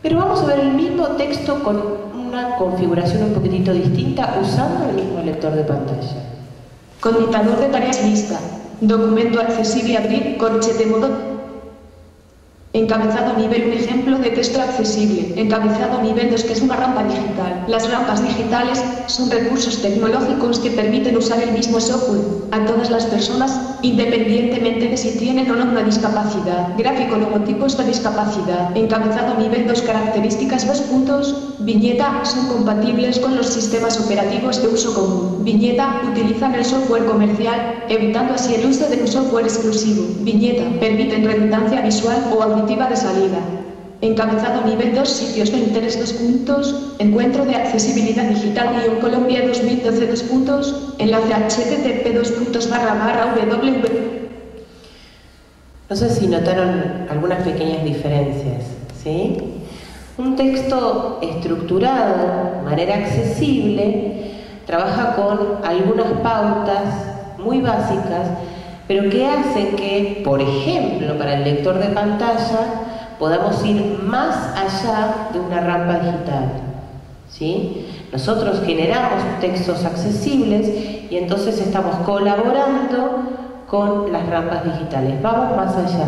Pero vamos a ver el mismo texto con una configuración un poquitito distinta usando el mismo lector de pantalla. Conmutador de tareas lista. Documento accesible abrir, corchete modo. Encabezado nivel, un ejemplo de texto accesible. Encabezado nivel 2, que es una rampa digital. Las rampas digitales son recursos tecnológicos que permiten usar el mismo software a todas las personas, independientemente de si tienen o no una discapacidad. Gráfico, logotipos de discapacidad. Encabezado nivel 2, características 2 puntos. Viñeta, son compatibles con los sistemas operativos de uso común. Viñeta, utilizan el software comercial, evitando así el uso de un software exclusivo. Viñeta, permiten redundancia visual o auditiva de salida. Encabezado nivel 2, sitios de interés 2 puntos. Encuentro de accesibilidad digital Colombia 2012 2 puntos. Enlace http www. No sé si notaron algunas pequeñas diferencias, ¿sí? Un texto estructurado de manera accesible trabaja con algunas pautas muy básicas, pero que hacen que, por ejemplo, para el lector de pantalla podamos ir más allá de una rampa digital, ¿sí? Nosotros generamos textos accesibles y entonces estamos colaborando con las rampas digitales. Vamos más allá.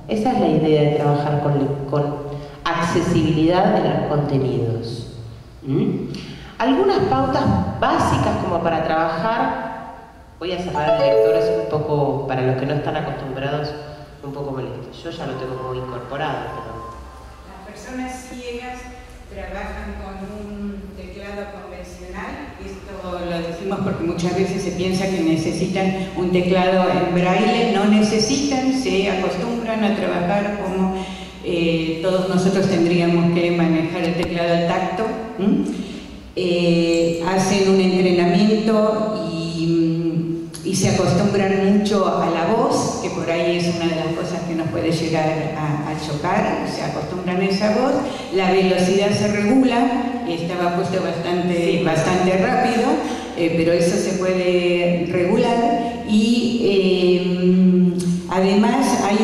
Esa es la idea de trabajar con accesibilidad en los contenidos. Algunas pautas básicas como para trabajar. Voy a cerrar el lector, es un poco, para los que no están acostumbrados, un poco molesto. Yo ya lo tengo muy incorporado, pero... Las personas ciegas trabajan con un teclado convencional. Esto lo decimos porque muchas veces se piensa que necesitan un teclado en braille. No necesitan, se acostumbran a trabajar como todos nosotros tendríamos que manejar el teclado al tacto. Hacen un entrenamiento y se acostumbran mucho a la voz, que por ahí es una de las cosas que nos puede llegar a chocar. Se acostumbran a esa voz, la velocidad se regula, estaba puesto bastante rápido, pero eso se puede regular y además hay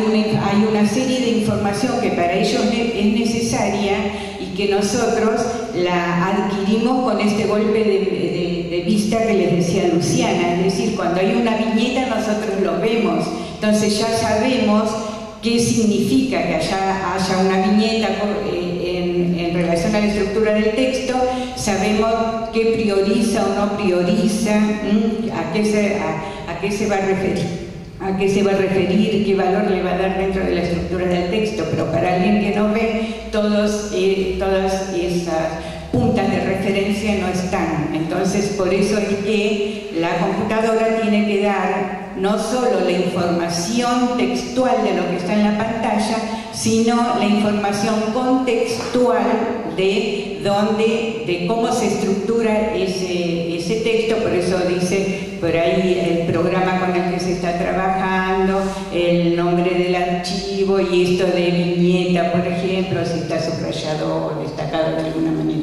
una serie de información que para ellos es necesaria y que nosotros la adquirimos con este golpe de vista que les decía Luciana, es decir, cuando hay una viñeta nosotros lo vemos, entonces ya sabemos qué significa que haya una viñeta en relación a la estructura del texto, sabemos qué prioriza o no prioriza, a qué se va a referir, qué valor le va a dar dentro de la estructura del texto, pero para alguien que no ve, todas esas puntas de referencia no están. Entonces, por eso es que la computadora tiene que dar no solo la información textual de lo que está en la pantalla, sino la información contextual de cómo se estructura ese texto. Por eso dice por ahí el programa con el que se está trabajando, el nombre del archivo y esto de viñeta, por ejemplo, si está subrayado o destacado de alguna manera.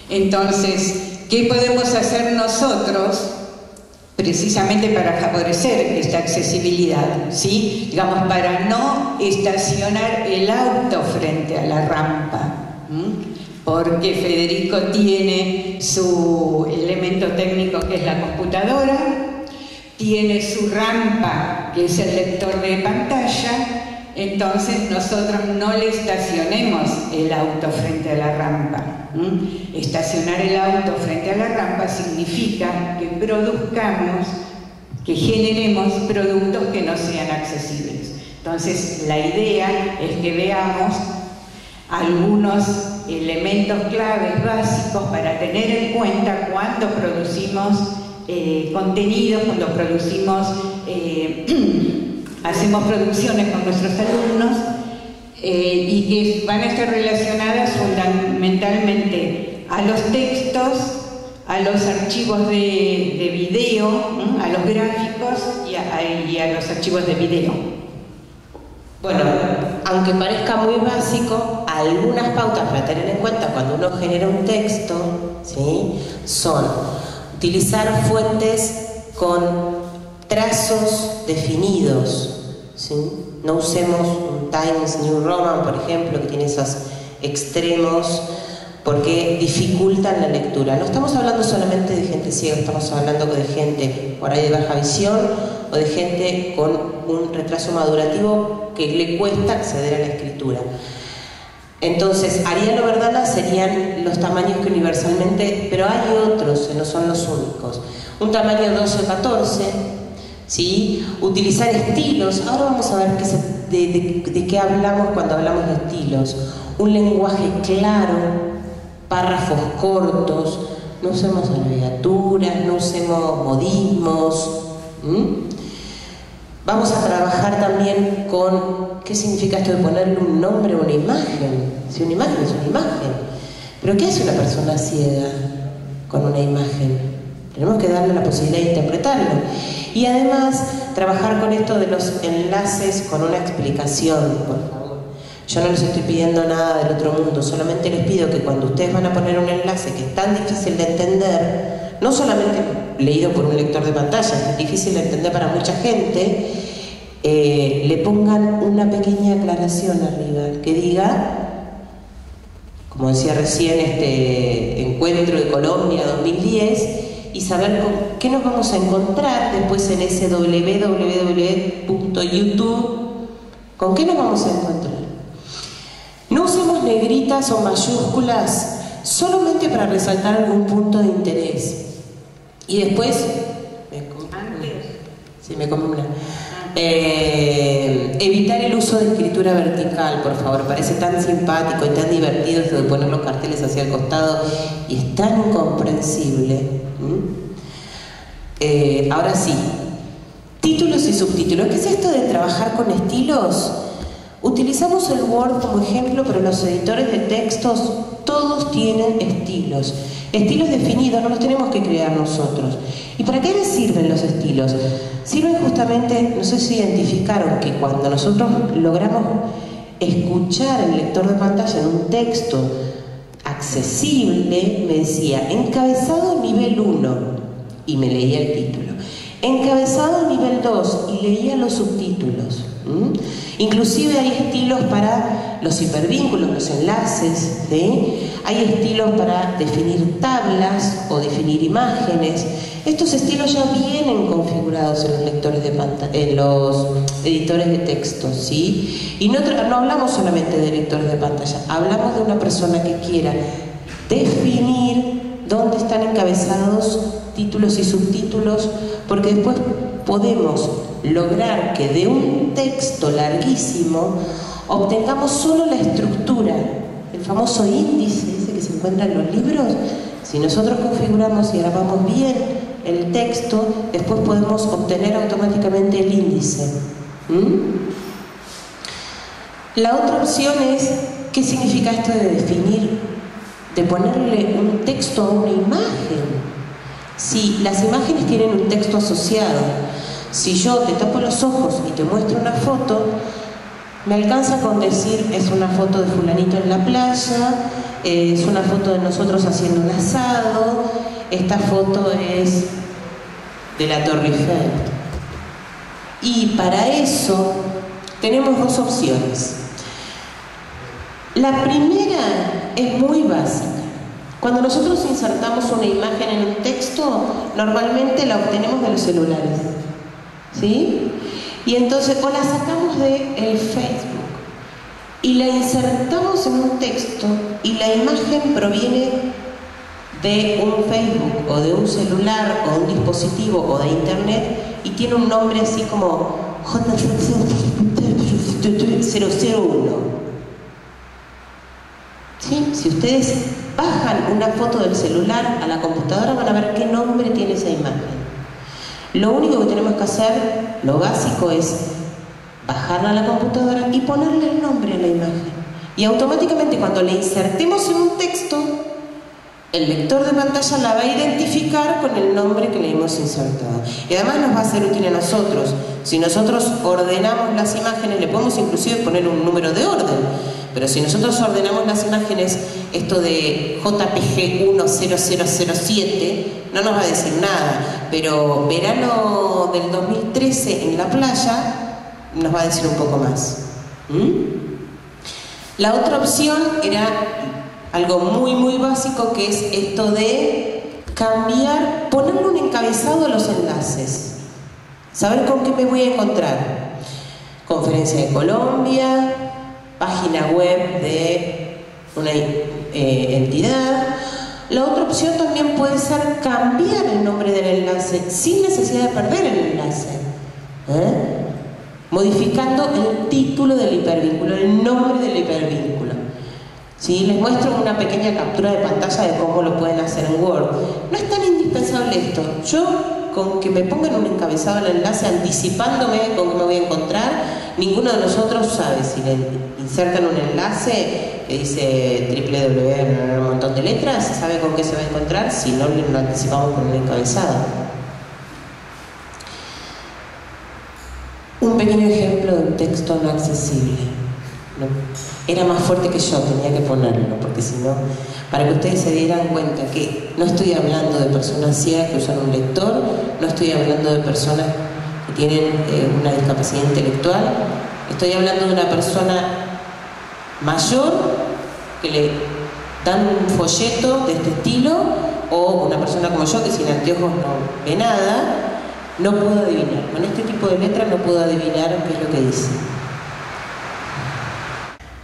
Entonces, ¿qué podemos hacer nosotros precisamente para favorecer esta accesibilidad? ¿Sí? Digamos, para no estacionar el auto frente a la rampa, porque Federico tiene su elemento técnico que es la computadora, tiene su rampa que es el lector de pantalla. Entonces nosotros no le estacionemos el auto frente a la rampa. Estacionar el auto frente a la rampa significa que produzcamos, que generemos productos que no sean accesibles. Entonces la idea es que veamos algunos elementos claves básicos para tener en cuenta cuando producimos contenidos, cuando producimos hacemos producciones con nuestros alumnos y que van a estar relacionadas fundamentalmente a los textos, a los archivos de video, a los gráficos y a los archivos de video. Bueno, aunque parezca muy básico, algunas pautas para tener en cuenta cuando uno genera un texto, ¿sí?, son utilizar fuentes con trazos definidos, ¿sí? No usemos un Times New Roman, por ejemplo, que tiene esas extremos porque dificultan la lectura. No estamos hablando solamente de gente ciega, estamos hablando de gente por ahí de baja visión o de gente con un retraso madurativo que le cuesta acceder a la escritura. Entonces, Arial o Verdana serían los tamaños que universalmente, pero hay otros, no son los únicos. Un tamaño 12 o 14, ¿sí? Utilizar estilos. Ahora vamos a ver de qué hablamos cuando hablamos de estilos. Un lenguaje claro, párrafos cortos, no usemos abreviaturas, no usemos modismos. Vamos a trabajar también con qué significa esto de ponerle un nombre a una imagen. Si una imagen es una imagen. Pero ¿qué hace una persona ciega con una imagen? Tenemos que darle la posibilidad de interpretarlo. Y además, trabajar con esto de los enlaces con una explicación, por favor. Yo no les estoy pidiendo nada del otro mundo, solamente les pido que cuando ustedes van a poner un enlace que es tan difícil de entender, no solamente leído por un lector de pantalla, es difícil de entender para mucha gente, le pongan una pequeña aclaración arriba, que diga, como decía recién, encuentro de Colombia 2010, y saber con qué nos vamos a encontrar después en ese www.youtube, con qué nos vamos a encontrar. No usemos negritas o mayúsculas solamente para resaltar algún punto de interés. Y después, evitar el uso de escritura vertical, por favor. Parece tan simpático y tan divertido esto de poner los carteles hacia el costado y es tan incomprensible. Ahora sí, títulos y subtítulos. ¿Qué es esto de trabajar con estilos? Utilizamos el Word como ejemplo, pero los editores de textos todos tienen estilos. Estilos definidos, no los tenemos que crear nosotros. ¿Y para qué les sirven los estilos? Sirven justamente, no sé si identificaron que cuando nosotros logramos escuchar el lector de pantalla en un texto accesible, me decía encabezado nivel 1 y me leía el título. Encabezado nivel 2 y leía los subtítulos. Inclusive hay estilos para los hipervínculos, los enlaces, ¿sí? Hay estilos para definir tablas o definir imágenes. Estos estilos ya vienen configurados en los lectores de pantalla, en los editores de texto, ¿sí? Y no hablamos solamente de lectores de pantalla, hablamos de una persona que quiera definir dónde están encabezados títulos y subtítulos, porque después podemos lograr que de un texto larguísimo obtengamos solo la estructura, el famoso índice ese que se encuentra en los libros. Si nosotros configuramos y grabamos bien el texto, después podemos obtener automáticamente el índice. La otra opción es, ¿qué significa esto de definir, de ponerle un texto a una imagen? Si las imágenes tienen un texto asociado, si yo te tapo los ojos y te muestro una foto, me alcanza con decir es una foto de fulanito en la playa, es una foto de nosotros haciendo un asado, esta foto es de la Torre Eiffel. Y para eso tenemos dos opciones. La primera es muy básica. Cuando nosotros insertamos una imagen en un texto, normalmente la obtenemos de los celulares, ¿sí? Y entonces, o la sacamos del Facebook y la insertamos en un texto y la imagen proviene de un Facebook o de un celular o de un dispositivo o de internet y tiene un nombre así como J001. ¿Sí? Si ustedes bajan una foto del celular a la computadora van a ver qué nombre tiene esa imagen. Lo único que tenemos que hacer, lo básico, es bajarla a la computadora y ponerle el nombre a la imagen. Y automáticamente cuando la insertemos en un texto, el lector de pantalla la va a identificar con el nombre que le hemos insertado. Y además nos va a ser útil a nosotros. Si nosotros ordenamos las imágenes, le podemos inclusive poner un número de orden. Pero si nosotros ordenamos las imágenes, esto de JPG 10007 no nos va a decir nada. Pero verano del 2013 en la playa nos va a decir un poco más. La otra opción era algo muy básico, que es esto de cambiar, ponerle un encabezado a los enlaces. Saber con qué me voy a encontrar. Conferencia de Colombia, página web de una entidad. La otra opción también puede ser cambiar el nombre del enlace sin necesidad de perder el enlace, modificando el título del hipervínculo, el nombre del hipervínculo. ¿Sí? Les muestro una pequeña captura de pantalla de cómo lo pueden hacer en Word. No es tan indispensable esto. Yo, con que me pongan un encabezado al enlace anticipándome con qué me voy a encontrar, ninguno de nosotros sabe. Si le insertan un enlace que dice www, un montón de letras, sabe con qué se va a encontrar si no lo anticipamos con un encabezado. Un pequeño ejemplo de un texto no accesible. ¿No? Era más fuerte que yo, tenía que ponerlo, porque si no, para que ustedes se dieran cuenta que no estoy hablando de personas ciegas que usan un lector, no estoy hablando de personas que tienen una discapacidad intelectual, estoy hablando de una persona mayor que le dan un folleto de este estilo, o una persona como yo que sin anteojos no ve nada. No puedo adivinar, con este tipo de letras no puedo adivinar qué es lo que dice.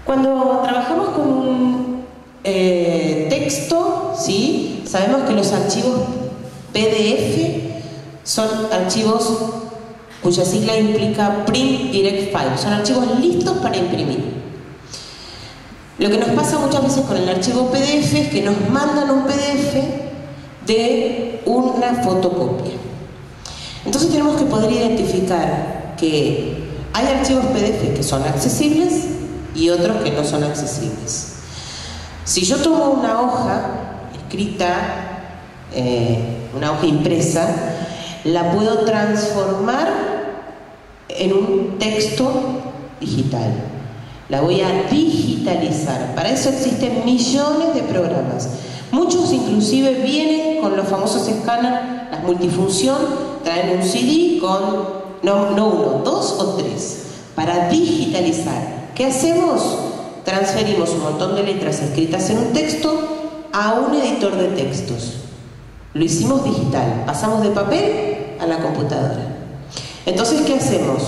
Cuando trabajamos con un texto, ¿sí? Sabemos que los archivos PDF son archivos cuya sigla implica Print Direct File, son archivos listos para imprimir. Lo que nos pasa muchas veces con el archivo PDF es que nos mandan un PDF de una fotocopia. Entonces tenemos que poder identificar que hay archivos PDF que son accesibles y otros que no son accesibles. Si yo tomo una hoja escrita, una hoja impresa, la puedo transformar en un texto digital. La voy a digitalizar. Para eso existen millones de programas. Muchos inclusive vienen con los famosos escáneres, las multifunción. Traen un CD con, no uno, 2 o 3, para digitalizar. ¿Qué hacemos? Transferimos un montón de letras escritas en un texto a un editor de textos. Lo hicimos digital, pasamos de papel a la computadora. Entonces, ¿qué hacemos?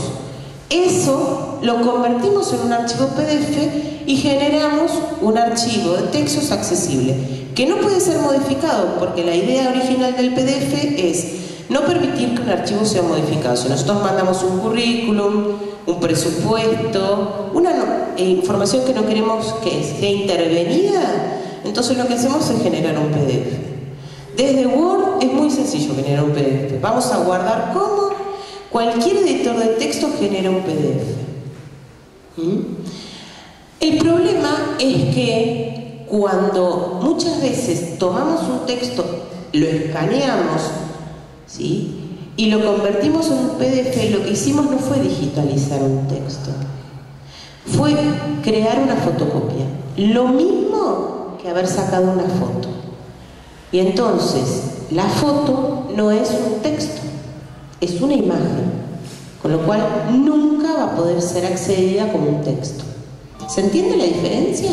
Eso lo convertimos en un archivo PDF y generamos un archivo de textos accesible, que no puede ser modificado, porque la idea original del PDF es no permitir que un archivo sea modificado. Si nosotros mandamos un currículum, un presupuesto, una información que no queremos que sea intervenida, entonces lo que hacemos es generar un PDF. Desde Word es muy sencillo generar un PDF. Vamos a guardar cómo cualquier editor de texto genera un PDF. El problema es que cuando muchas veces tomamos un texto, lo escaneamos, ¿sí? Y lo convertimos en un PDF, lo que hicimos no fue digitalizar un texto, fue crear una fotocopia. Lo mismo que haber sacado una foto. Y entonces, la foto no es un texto, es una imagen, con lo cual nunca va a poder ser accedida como un texto. ¿Se entiende la diferencia?